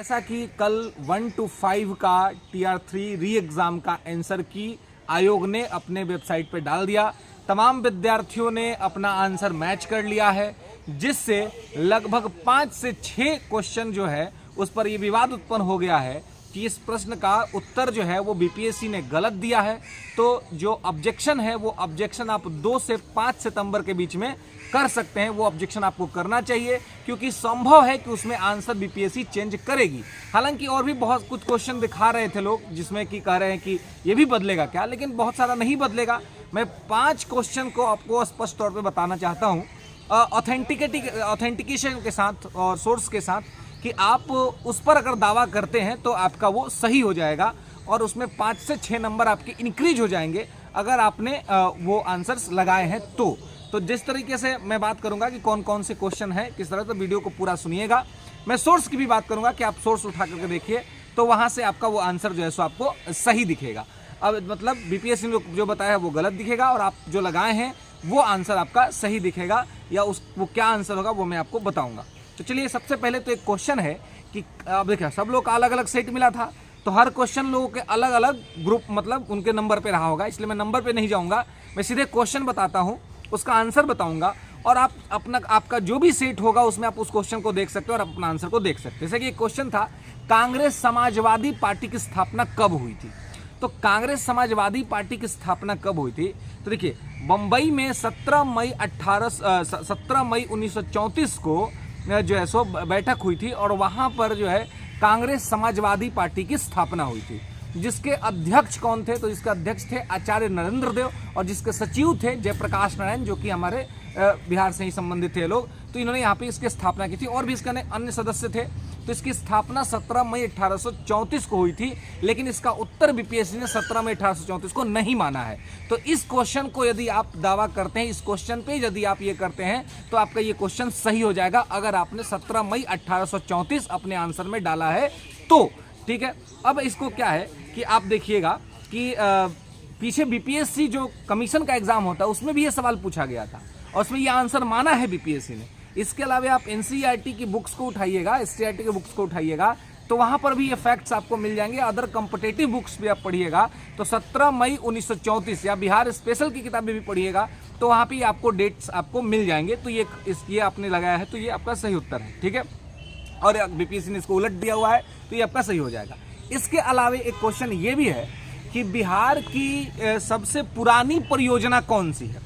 जैसा कि कल 1 to 5 का TR3 री एग्जाम का आंसर की आयोग ने अपने वेबसाइट पे डाल दिया। तमाम विद्यार्थियों ने अपना आंसर मैच कर लिया है, जिससे लगभग 5 से 6 क्वेश्चन जो है उस पर यह विवाद उत्पन्न हो गया है कि इस प्रश्न का उत्तर जो है वो बीपीएससी ने गलत दिया है। तो जो ऑब्जेक्शन है वो ऑब्जेक्शन आप 2 से 5 सितंबर के बीच में कर सकते हैं। वो ऑब्जेक्शन आपको करना चाहिए क्योंकि संभव है कि उसमें आंसर बीपीएससी चेंज करेगी। हालांकि और भी बहुत कुछ क्वेश्चन दिखा रहे थे लोग जिसमें कि कह रहे हैं कि ये भी बदलेगा क्या, लेकिन बहुत सारा नहीं बदलेगा। मैं 5 क्वेश्चन को आपको स्पष्ट तौर पर बताना चाहता हूँ ऑथेंटिकेशन के साथ और सोर्स के साथ कि आप उस पर अगर दावा करते हैं तो आपका वो सही हो जाएगा और उसमें 5 से 6 नंबर आपके इंक्रीज हो जाएंगे अगर आपने वो आंसर्स लगाए हैं। तो जिस तरीके से मैं बात करूंगा कि कौन कौन से क्वेश्चन है किस तरह, तो वीडियो को पूरा सुनिएगा। मैं सोर्स की भी बात करूंगा कि आप सोर्स उठा करके देखिए तो वहां से आपका वो आंसर जो है सो आपको सही दिखेगा। अब मतलब बीपीएससी ने जो बताया है वो गलत दिखेगा और आप जो लगाए हैं वो आंसर आपका सही दिखेगा, या वो क्या आंसर होगा वो मैं आपको बताऊंगा। तो चलिए, सबसे पहले तो एक क्वेश्चन है कि अब देखिए सब लोग का अलग अलग सेट मिला था, तो हर क्वेश्चन लोगों के अलग अलग ग्रुप मतलब उनके नंबर पे रहा होगा, इसलिए मैं नंबर पे नहीं जाऊंगा। मैं सीधे क्वेश्चन बताता हूं, उसका आंसर बताऊंगा और आप आपका जो भी सेट होगा उसमें आप उस क्वेश्चन को देख सकते हो और अपना आंसर को देख सकते हो। जैसे कि एक क्वेश्चन था, कांग्रेस समाजवादी पार्टी की स्थापना कब हुई थी? तो कांग्रेस समाजवादी पार्टी की स्थापना कब हुई थी? तो देखिए, बंबई में 17 मई 1934 को जो है सो बैठक हुई थी और वहां पर जो है कांग्रेस समाजवादी पार्टी की स्थापना हुई थी। जिसके अध्यक्ष कौन थे? तो जिसके अध्यक्ष थे आचार्य नरेंद्र देव और जिसके सचिव थे जयप्रकाश नारायण, जो कि हमारे बिहार से ही संबंधित थे लोग। तो इन्होंने यहाँ पे इसकी स्थापना की थी और भी इसके अन्य सदस्य थे। तो इसकी स्थापना 17 मई 1834 को हुई थी, लेकिन इसका उत्तर बीपीएससी ने 17 मई 1834 को नहीं माना है। तो इस क्वेश्चन को यदि आप दावा करते हैं, इस क्वेश्चन पे यदि आप ये करते हैं तो आपका ये क्वेश्चन सही हो जाएगा अगर आपने 17 मई 1834 अपने आंसर में डाला है तो। ठीक है, अब इसको क्या है कि आप देखिएगा कि पीछे बीपीएससी जो कमीशन का एग्जाम होता है उसमें भी ये सवाल पूछा गया था और उसमें ये आंसर माना है बीपीएससी ने। इसके अलावा आप एनसीईआरटी की बुक्स को उठाइएगा, एससीईआरटी की बुक्स को उठाइएगा तो वहां पर भी ये फैक्ट्स आपको मिल जाएंगे। अदर कॉम्पिटिटिव बुक्स भी आप पढ़िएगा तो 17 मई 1934 या बिहार स्पेशल की किताबें भी पढ़िएगा तो वहां पे आपको डेट्स आपको मिल जाएंगे। तो ये आपने लगाया है तो ये आपका सही उत्तर है। ठीक है, और बीपीएससी ने इसको उलट दिया हुआ है तो ये आपका सही हो जाएगा। इसके अलावा एक क्वेश्चन ये भी है कि बिहार की सबसे पुरानी परियोजना कौन सी है?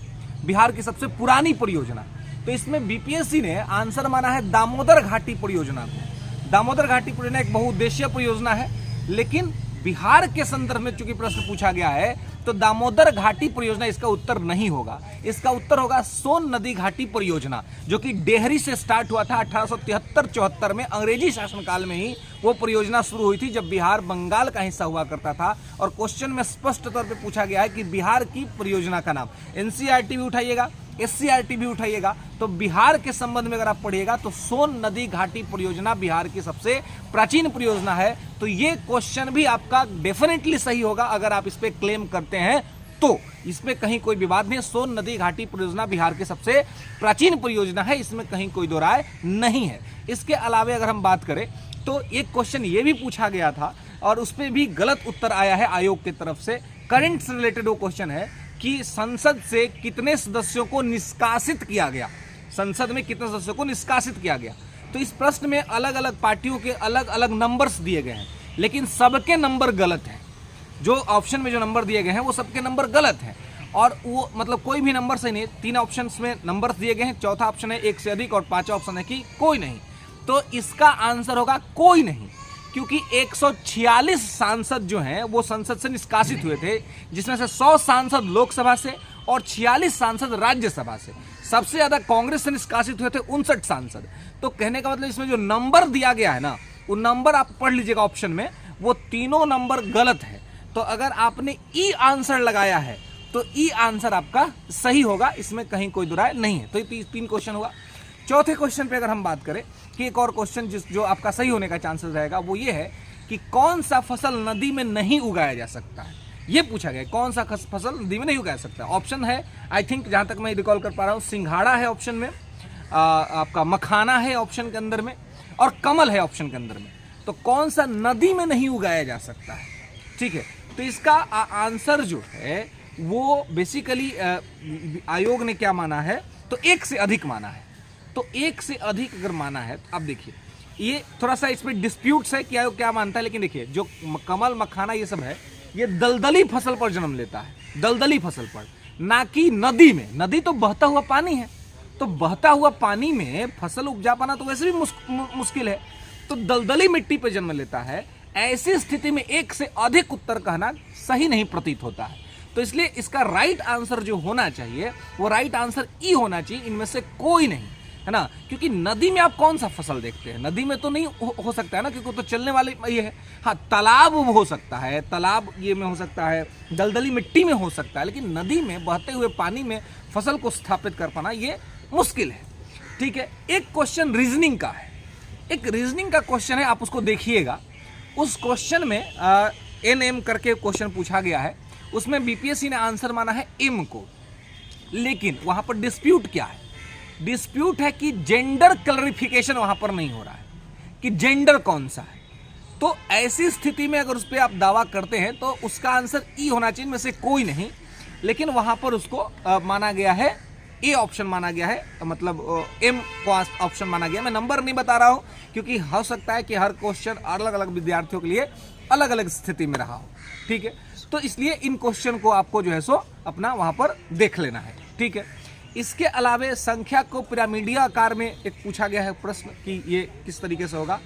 बिहार की सबसे पुरानी परियोजना, तो इसमें बीपीएससी ने आंसर माना है दामोदर घाटी परियोजना को। दामोदर घाटी परियोजना एक बहुउद्देशीय परियोजना है, लेकिन बिहार के संदर्भ में चूंकि प्रश्न पूछा गया है तो दामोदर घाटी परियोजना इसका उत्तर नहीं होगा। इसका उत्तर होगा सोन नदी घाटी परियोजना, जो कि डेहरी से स्टार्ट हुआ था 1873-74 में। अंग्रेजी शासनकाल में ही वो परियोजना शुरू हुई थी जब बिहार बंगाल का हिस्सा हुआ करता था। और क्वेश्चन में स्पष्ट तौर पे पूछा गया है कि बिहार की परियोजना का नाम। एनसीईआरटी भी उठाइएगा, एससीईआरटी भी उठाइएगा तो बिहार के संबंध में अगर आप पढ़िएगा तो सोन नदी घाटी परियोजना बिहार की सबसे प्राचीन परियोजना है। तो ये क्वेश्चन भी आपका डेफिनेटली सही होगा अगर आप इस पे क्लेम करते हैं तो। इसमें कहीं कोई विवाद नहीं। सोन नदी घाटी परियोजना बिहार की सबसे प्राचीन परियोजना है, इसमें कहीं कोई दो राय नहीं है। इसके अलावा अगर हम बात करें तो एक क्वेश्चन ये भी पूछा गया था और उस पर भी गलत उत्तर आया है आयोग की तरफ से। करंट से रिलेटेड वो क्वेश्चन है कि संसद से कितने सदस्यों को निष्कासित किया गया? संसद में कितने सदस्यों को निष्कासित किया गया? तो इस प्रश्न में अलग अलग पार्टियों के अलग अलग नंबर्स दिए गए हैं, लेकिन सबके नंबर गलत हैं। जो ऑप्शन में जो नंबर दिए गए हैं वो सबके नंबर गलत हैं और वो मतलब कोई भी नंबर सही नहीं। 3 ऑप्शंस में नंबर्स दिए गए हैं, चौथा ऑप्शन है 1 से अधिक और 5वां ऑप्शन है कि कोई नहीं। तो इसका आंसर होगा कोई नहीं, क्योंकि 146 सांसद जो हैं वो संसद से निष्कासित हुए थे, जिसमें से 100 सांसद लोकसभा से और 46 सांसद राज्यसभा से। सबसे ज्यादा कांग्रेस से निष्कासित हुए थे 59 सांसद। तो कहने का मतलब इसमें जो नंबर दिया गया है ना, वो नंबर आप पढ़ लीजिएगा ऑप्शन में, वो तीनों नंबर गलत है। तो अगर आपने ई आंसर लगाया है तो ई आंसर आपका सही होगा, इसमें कहीं कोई दुराय नहीं है। तो ये 3 क्वेश्चन हुआ। चौथे क्वेश्चन पे अगर हम बात करें कि एक और क्वेश्चन जो आपका सही होने का चांसेस रहेगा वो ये है कि कौन सा फसल नदी में नहीं उगाया जा सकता है? ये पूछा गया कौन सा फसल नदी में नहीं उगा सकता। ऑप्शन है, आई थिंक जहां तक मैं रिकॉल कर पा रहा हूं, सिंघाड़ा है ऑप्शन में, आपका मखाना है ऑप्शन के अंदर में, और कमल है ऑप्शन के अंदर में। तो कौन सा नदी में नहीं उगाया जा सकता है? ठीक है, तो इसका आंसर जो है वो बेसिकली आयोग ने क्या माना है, तो एक से अधिक माना है। तो एक से अधिक अगर माना है तो आप देखिए ये थोड़ा सा इसमें डिस्प्यूट्स है कि आयोग क्या मानता है, लेकिन देखिए जो कमल मखाना ये सब है ये दलदली फसल पर जन्म लेता है, दलदली फसल पर, ना कि नदी में। नदी तो बहता हुआ पानी है, तो बहता हुआ पानी में फसल उपजा पाना तो वैसे भी मुश्किल है, तो दलदली मिट्टी पर जन्म लेता है। ऐसी स्थिति में एक से अधिक उत्तर कहना सही नहीं प्रतीत होता है। तो इसलिए इसका राइट आंसर जो होना चाहिए वो राइट आंसर ई होना चाहिए, इनमें से कोई नहीं, है ना। क्योंकि नदी में आप कौन सा फसल देखते हैं, नदी में तो नहीं हो सकता है ना, क्योंकि तो चलने वाले ये है। हाँ, तालाब हो सकता है, तालाब ये में हो सकता है, दलदली मिट्टी में हो सकता है, लेकिन नदी में बहते हुए पानी में फसल को स्थापित कर पाना ये मुश्किल है। ठीक है, एक क्वेश्चन रीजनिंग का है, एक रीजनिंग का क्वेश्चन है, आप उसको देखिएगा। उस क्वेश्चन में NM करके क्वेश्चन पूछा गया है, उसमें बीपीएससी ने आंसर माना है M को, लेकिन वहां पर डिस्प्यूट क्या है? डिस्प्यूट है कि जेंडर क्लैरिफिकेशन वहां पर नहीं हो रहा है कि जेंडर कौन सा है। तो ऐसी स्थिति में अगर उस पर आप दावा करते हैं तो उसका आंसर ई होना चाहिए, इनमें से कोई नहीं, लेकिन वहां पर उसको माना गया है ए ऑप्शन माना गया है, मतलब M को ऑप्शन माना गया। मैं नंबर नहीं बता रहा हूं क्योंकि हो सकता है कि हर क्वेश्चन अलग अलग विद्यार्थियों के लिए अलग अलग स्थिति में रहा हो। ठीक है, तो इसलिए इन क्वेश्चन को आपको जो है सो अपना वहां पर देख लेना है। ठीक है, इसके अलावे संख्या को पिरामिडीय आकार में एक पूछा गया है प्रश्न कि ये किस तरीके से होगा,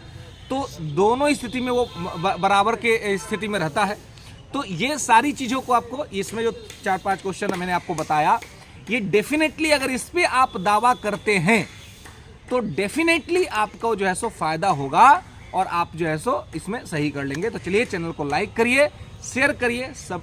तो दोनों स्थिति में वो बराबर के स्थिति में रहता है। तो ये सारी चीज़ों को आपको इसमें जो 4-5 क्वेश्चन मैंने आपको बताया, ये डेफिनेटली अगर इस पे आप दावा करते हैं तो डेफिनेटली आपको जो है सो फायदा होगा और आप जो है सो इसमें सही कर लेंगे। तो चलिए चैनल को लाइक करिए, शेयर करिए, सब